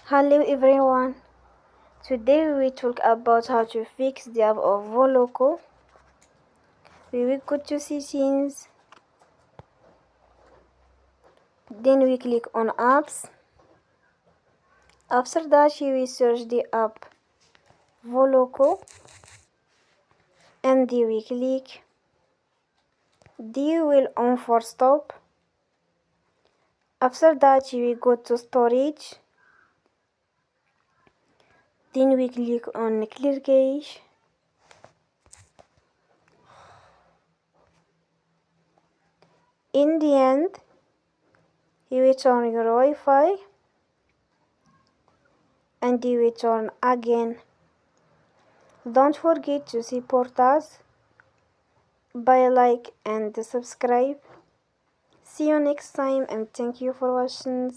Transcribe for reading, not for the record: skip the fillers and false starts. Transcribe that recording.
Hello everyone. Today we will talk about how to fix the app of Voloco. We will go to settings, then we click on apps. After that we will search the app Voloco and we click the wheel on for stop. After that we go to storage, then we click on clear cache. In the end, you will turn your Wi-Fi and you will turn again. Don't forget to support us by like and subscribe. See you next time and thank you for watching.